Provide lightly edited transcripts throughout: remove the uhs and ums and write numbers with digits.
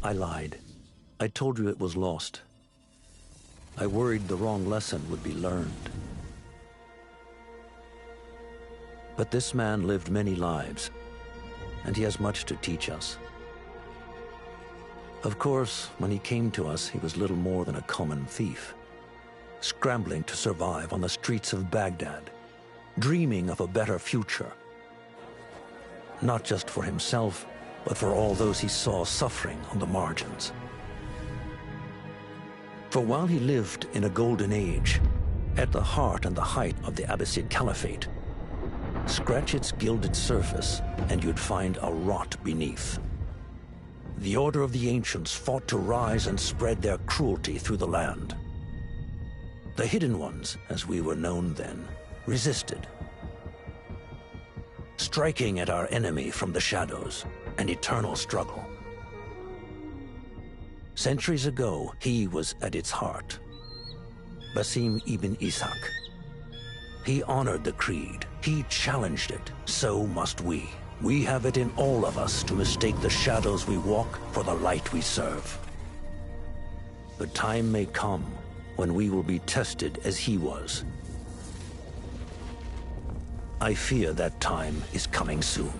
I lied. I told you it was lost. I worried the wrong lesson would be learned. But this man lived many lives, and he has much to teach us. Of course, when he came to us, he was little more than a common thief, scrambling to survive on the streets of Baghdad, dreaming of a better future. Not just for himself, but for all those he saw suffering on the margins. For while he lived in a golden age, at the heart and the height of the Abbasid Caliphate, scratch its gilded surface and you'd find a rot beneath. The Order of the Ancients fought to rise and spread their cruelty through the land. The Hidden Ones, as we were known then, resisted, striking at our enemy from the shadows, an eternal struggle. Centuries ago, he was at its heart, Basim ibn Ishaq. He honored the creed, he challenged it, so must we. We have it in all of us to mistake the shadows we walk for the light we serve. The time may come when we will be tested as he was. I fear that time is coming soon.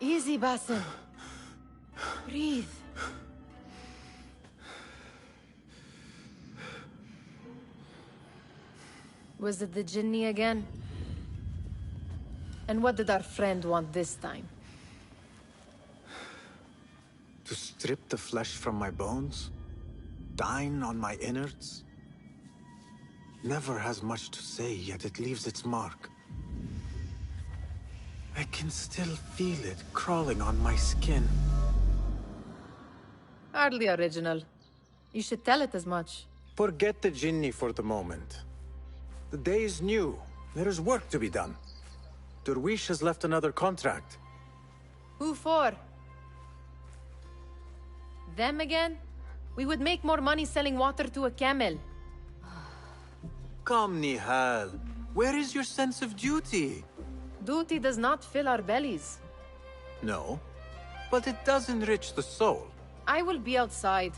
Easy, Basim. Breathe. Was it the Jinni again? And what did our friend want this time? To strip the flesh from my bones? Dine on my innards? Never has much to say, yet it leaves its mark. I can still feel it crawling on my skin. Hardly original. You should tell it as much. Forget the Jinni for the moment. The day is new. There is work to be done. Derwish has left another contract. Who for? Them again? We would make more money selling water to a camel. Come, Nihal. Where is your sense of duty? Duty does not fill our bellies. No, but it does enrich the soul. I will be outside.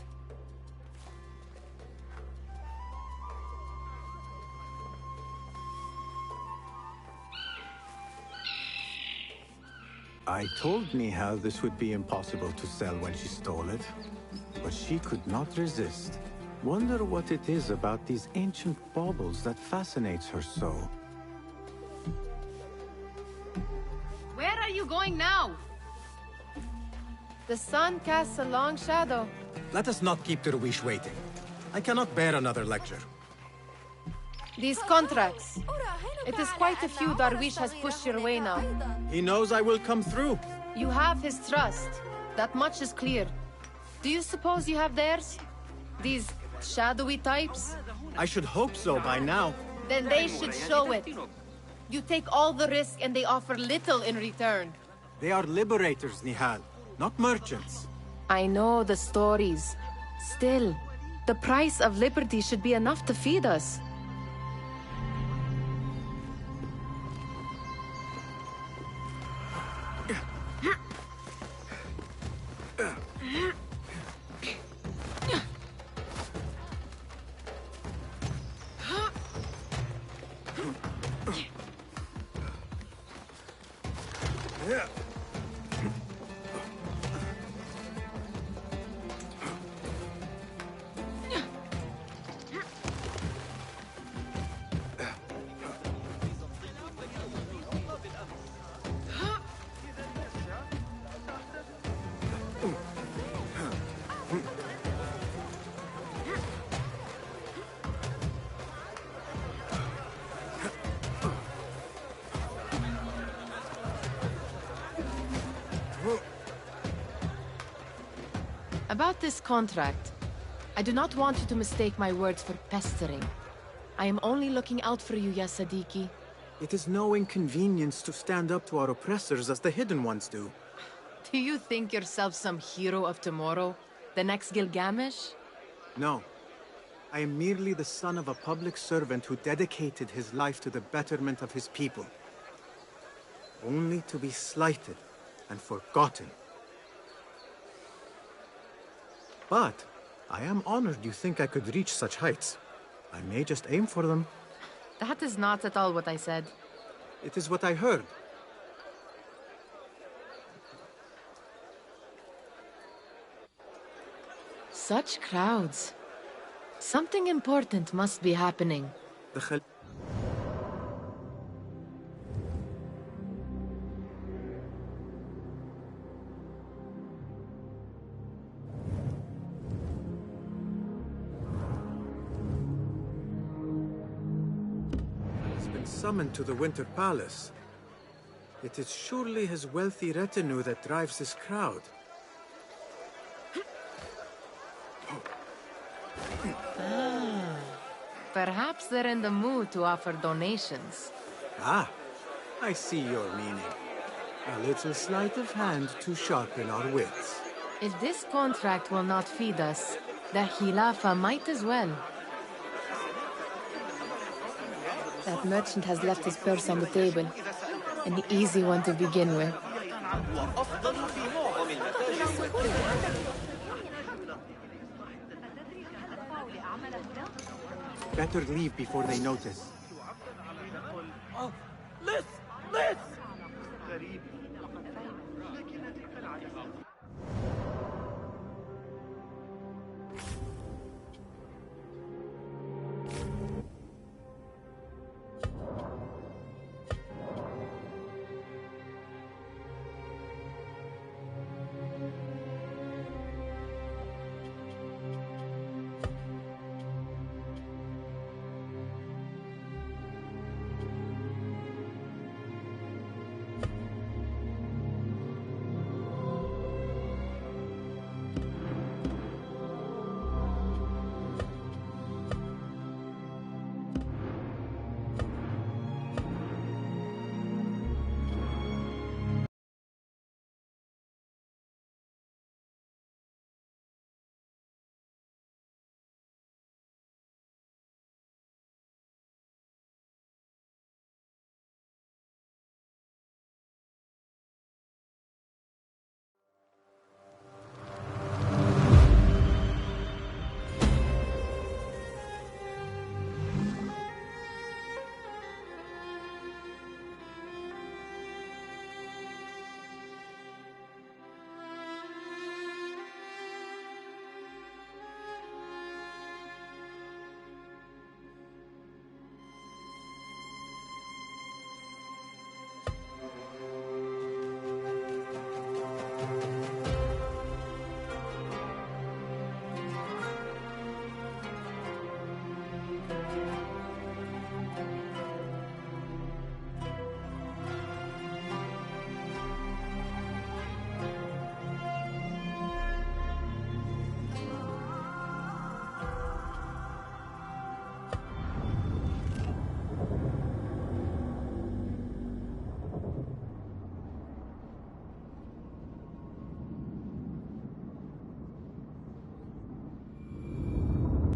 I told Nihal this would be impossible to sell when she stole it, but she could not resist. Wonder what it is about these ancient baubles that fascinates her so. Where are you going now? The sun casts a long shadow. Let us not keep Derwish waiting. I cannot bear another lecture. These contracts. It is quite a few Darwish has pushed your way now. He knows I will come through. You have his trust. That much is clear. Do you suppose you have theirs? These shadowy types? I should hope so by now. Then they should show it. You take all the risk and they offer little in return. They are liberators, Nihal, not merchants. I know the stories. Still, the price of liberty should be enough to feed us. About this contract, I do not want you to mistake my words for pestering. I am only looking out for you, ya Sadiki. It is no inconvenience to stand up to our oppressors as the Hidden Ones do. Do you think yourself some hero of tomorrow? The next Gilgamesh? No. I am merely the son of a public servant who dedicated his life to the betterment of his people. Only to be slighted and forgotten. But I am honored you think I could reach such heights. I may just aim for them. That is not at all what I said. It is what I heard. Such crowds. Something important must be happening. The Khal... has been summoned to the Winter Palace. It is surely his wealthy retinue that drives this crowd. Perhaps they're in the mood to offer donations. Ah, I see your meaning. A little sleight of hand to sharpen our wits. If this contract will not feed us, the Khilafa might as well. That merchant has left his purse on the table. An easy one to begin with. Better leave before they notice.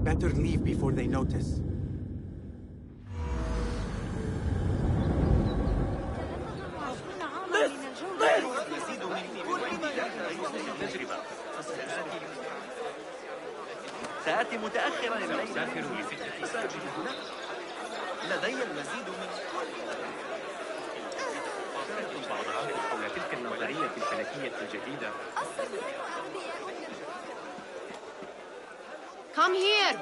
Better leave before they notice. سآتي متأخرا الليلة. لدي المزيد من حول تلك النظرية الفلكية الجديدة. Come here!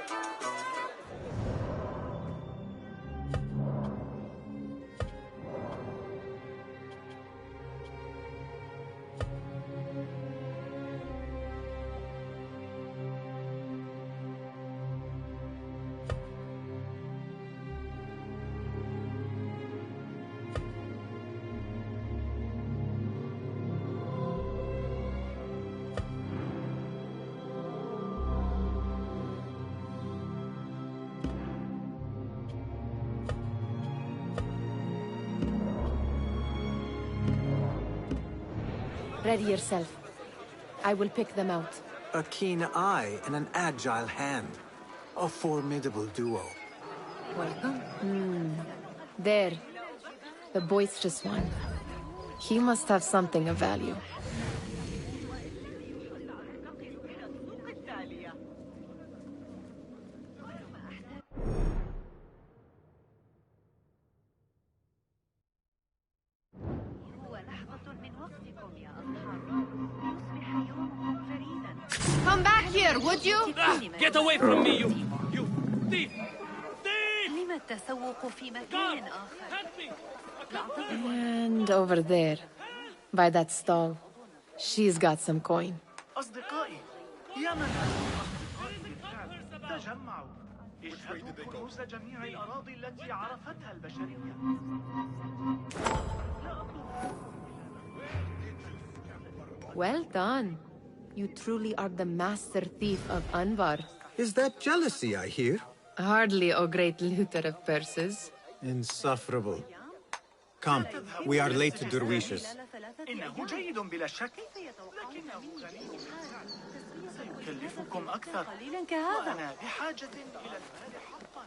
Ready yourself. I will pick them out. A keen eye and an agile hand. A formidable duo. Welcome. There. The boisterous one. He must have something of value. Come back here, would you? Get away from me, you thief! لم التسوق في مكان آخر؟ And over there, by that stall, she's got some coin. أصدقائي يا من تجمعوا اشهدوا كنوز جميع الأراضي التي عرفتها البشرية. Well done. You truly are the master thief of Anbar. Is that jealousy I hear? Hardly, O great looter of purses. Insufferable. Come, we are late to Derwishes. إنه جيد بلا شك، لكنه غني. سيكلفكم أكثر، وأنا بحاجة إلى المال حقا.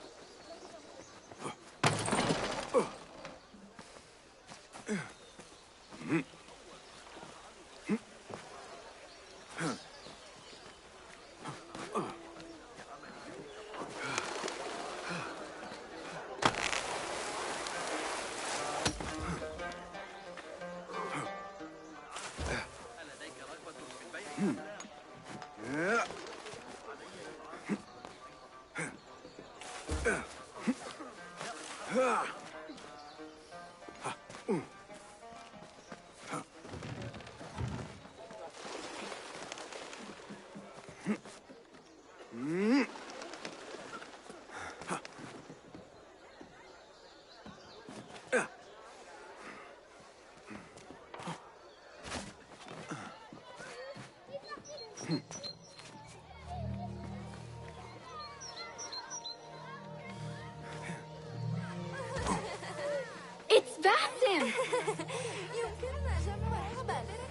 It's Basim!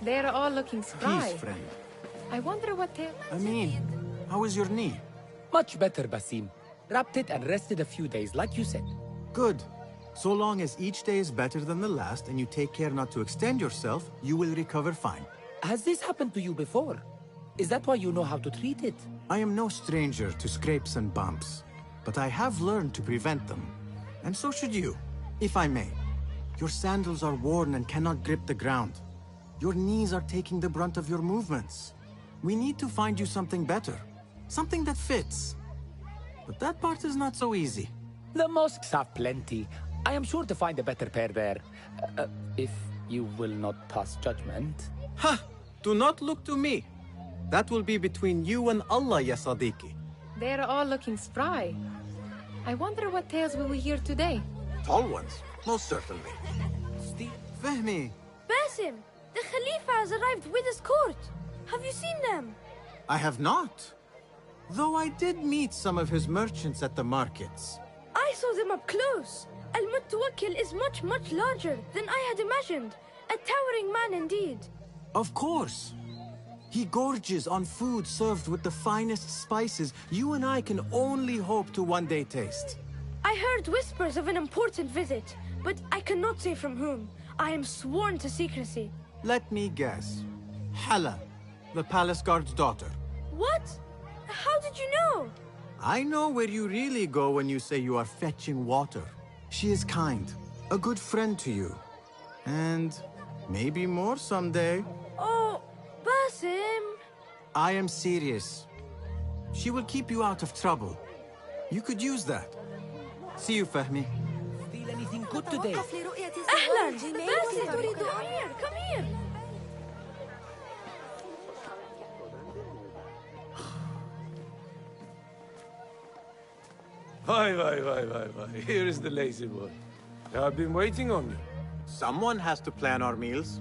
They're all looking spry. Peace, friend. I wonder what they... Amin, how is your knee? Much better, Basim. Wrapped it and rested a few days, like you said. Good. So long as each day is better than the last and you take care not to extend yourself, you will recover fine. Has this happened to you before? Is that why you know how to treat it? I am no stranger to scrapes and bumps, but I have learned to prevent them. And so should you, if I may. Your sandals are worn and cannot grip the ground. Your knees are taking the brunt of your movements. We need to find you something better. Something that fits. But that part is not so easy. The mosques have plenty. I am sure to find a better pair there. If you will not pass judgment. Ha! Do not look to me. That will be between you and Allah, ya Sadiqi. They're all looking spry. I wonder what tales we will hear today. Tall ones, most certainly. Steve? Fahmi. Basim, the Khalifa has arrived with his court. Have you seen them? I have not. Though I did meet some of his merchants at the markets. I saw them up close. Al-Mutawakkil is much, much larger than I had imagined. A towering man indeed. Of course. He gorges on food served with the finest spices you and I can only hope to one day taste. I heard whispers of an important visit, but I cannot say from whom. I am sworn to secrecy. Let me guess. Hala, the palace guard's daughter. What? How did you know? I know where you really go when you say you are fetching water. She is kind, a good friend to you. And maybe more someday. Oh, Basim! I am serious. She will keep you out of trouble. You could use that. See you, Fahmi. Steal anything good today? أهلاً! باسم! Come here, come here! Why. Here is the lazy boy. I've been waiting on you. Someone has to plan our meals.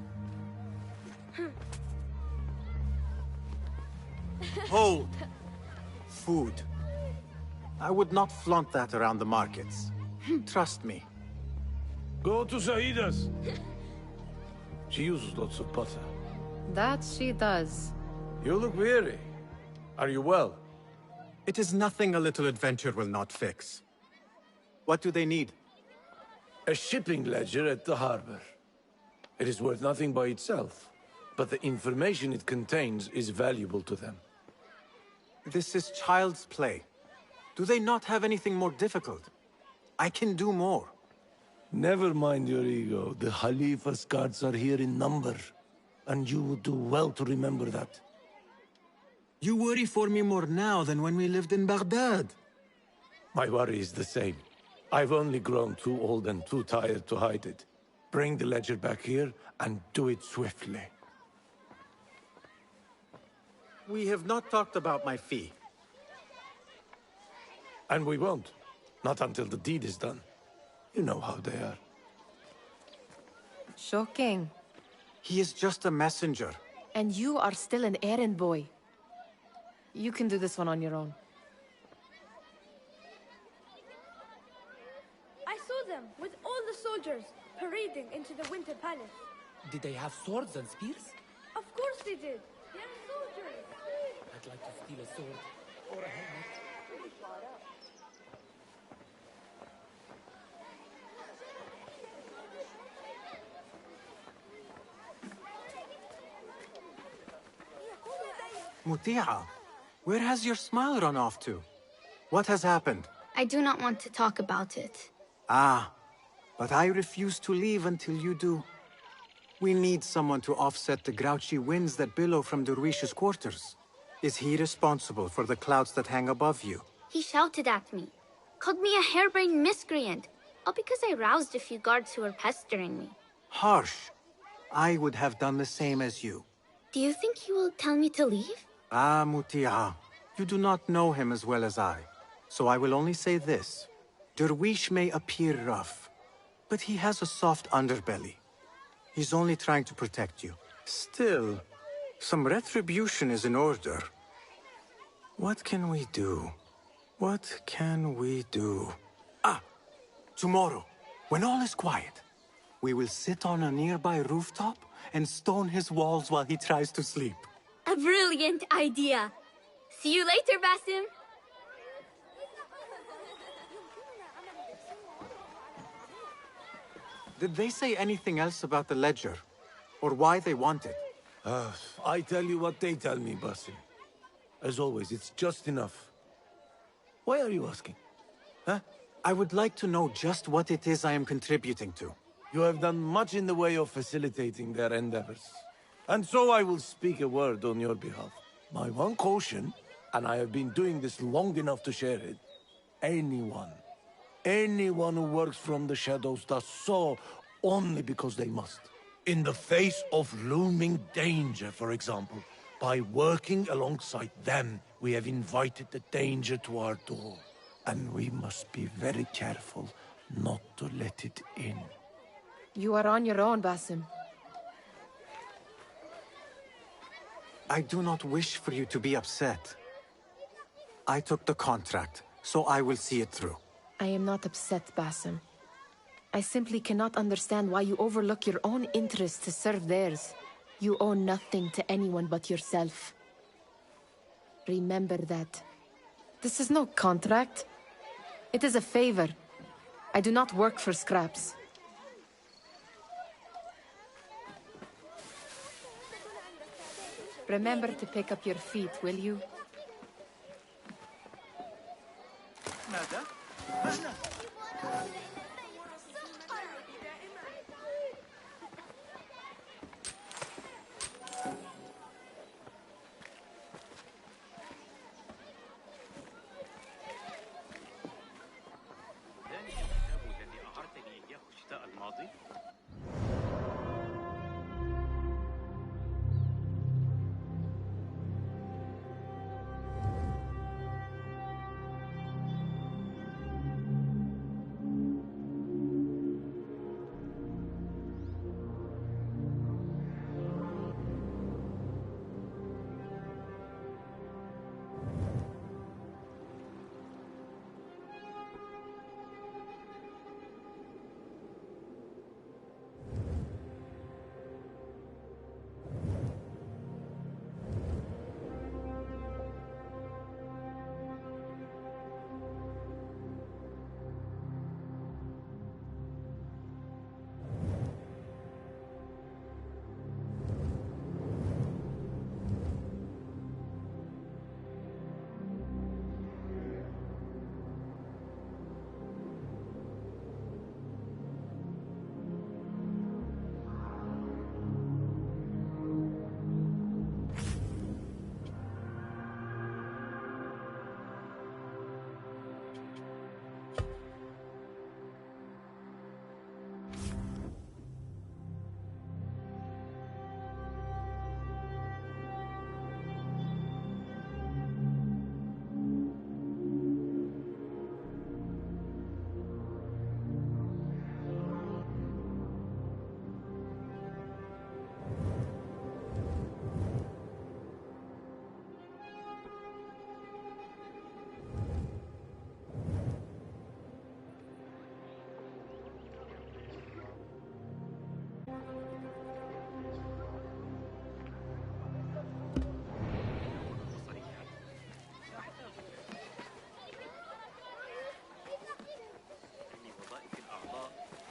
Hold! Food. I would not flaunt that around the markets. Trust me. Go to Saida's. She uses lots of butter. That she does. You look weary. Are you well? It is nothing a little adventure will not fix. What do they need? A shipping ledger at the harbor. It is worth nothing by itself, but the information it contains is valuable to them. This is child's play. Do they not have anything more difficult? I can do more. Never mind your ego. The Khalifa's guards are here in number, and you would do well to remember that. You worry for me more now than when we lived in Baghdad. My worry is the same. I've only grown too old and too tired to hide it. Bring the ledger back here, and do it swiftly. We have not talked about my fee. And we won't. Not until the deed is done. You know how they are. Shocking. He is just a messenger. And you are still an errand boy. You can do this one on your own. I saw them with all the soldiers parading into the Winter Palace. Did they have swords and spears? Of course they did. They are soldiers. I'd like to steal a sword or a helmet. Muti'a, where has your smile run off to? What has happened? I do not want to talk about it. Ah, but I refuse to leave until you do. We need someone to offset the grouchy winds that billow from Derwish's quarters. Is he responsible for the clouds that hang above you? He shouted at me, called me a harebrained miscreant, all because I roused a few guards who were pestering me. Harsh. I would have done the same as you. Do you think he will tell me to leave? Ah, Muti'a, you do not know him as well as I. So I will only say this. Derwish may appear rough, but he has a soft underbelly. He's only trying to protect you. Still, some retribution is in order. What can we do? What can we do? Ah! Tomorrow, when all is quiet, we will sit on a nearby rooftop and stone his walls while he tries to sleep. A brilliant idea. See you later, Basim. Did they say anything else about the ledger? Or why they want it? I tell you what they tell me, Basim. As always, it's just enough. Why are you asking? Huh? I would like to know just what it is I am contributing to. You have done much in the way of facilitating their endeavors. And so I will speak a word on your behalf. My one caution, and I have been doing this long enough to share it, anyone who works from the shadows does so only because they must. In the face of looming danger, for example. By working alongside them, we have invited the danger to our door. And we must be very careful not to let it in. You are on your own, Basim. I do not wish for you to be upset. I took the contract, so I will see it through. I am not upset, Basim. I simply cannot understand why you overlook your own interests to serve theirs. You owe nothing to anyone but yourself. Remember that. This is no contract. It is a favor. I do not work for scraps. Remember to pick up your feet, will you? الماضي؟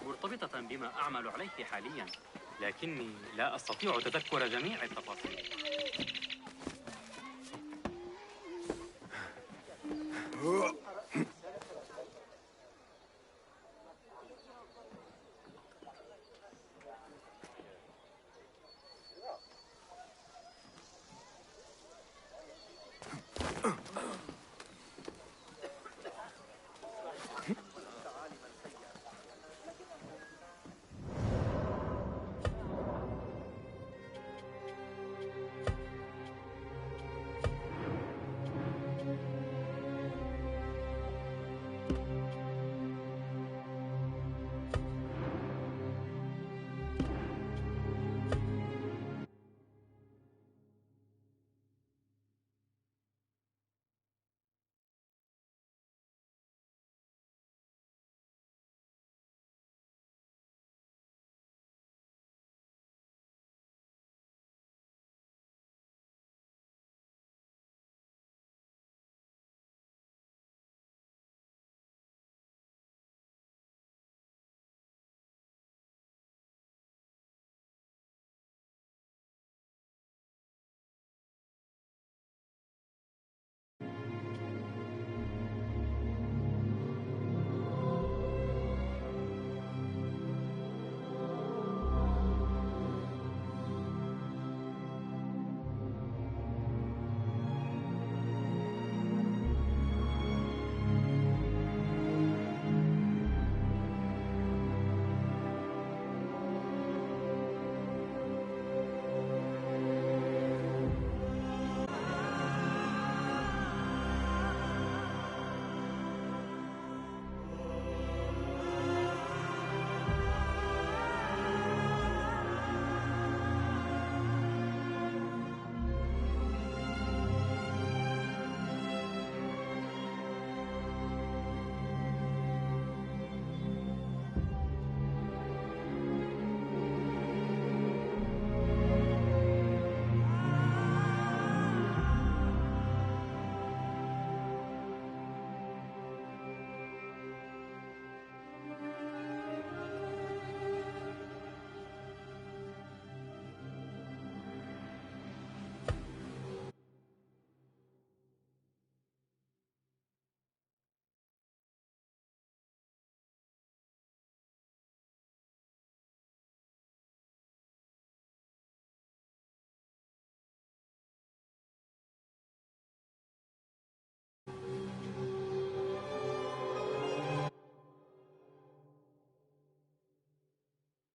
مرتبطة بما أعمل عليه حاليا، لكني لا أستطيع تذكر جميع التفاصيل.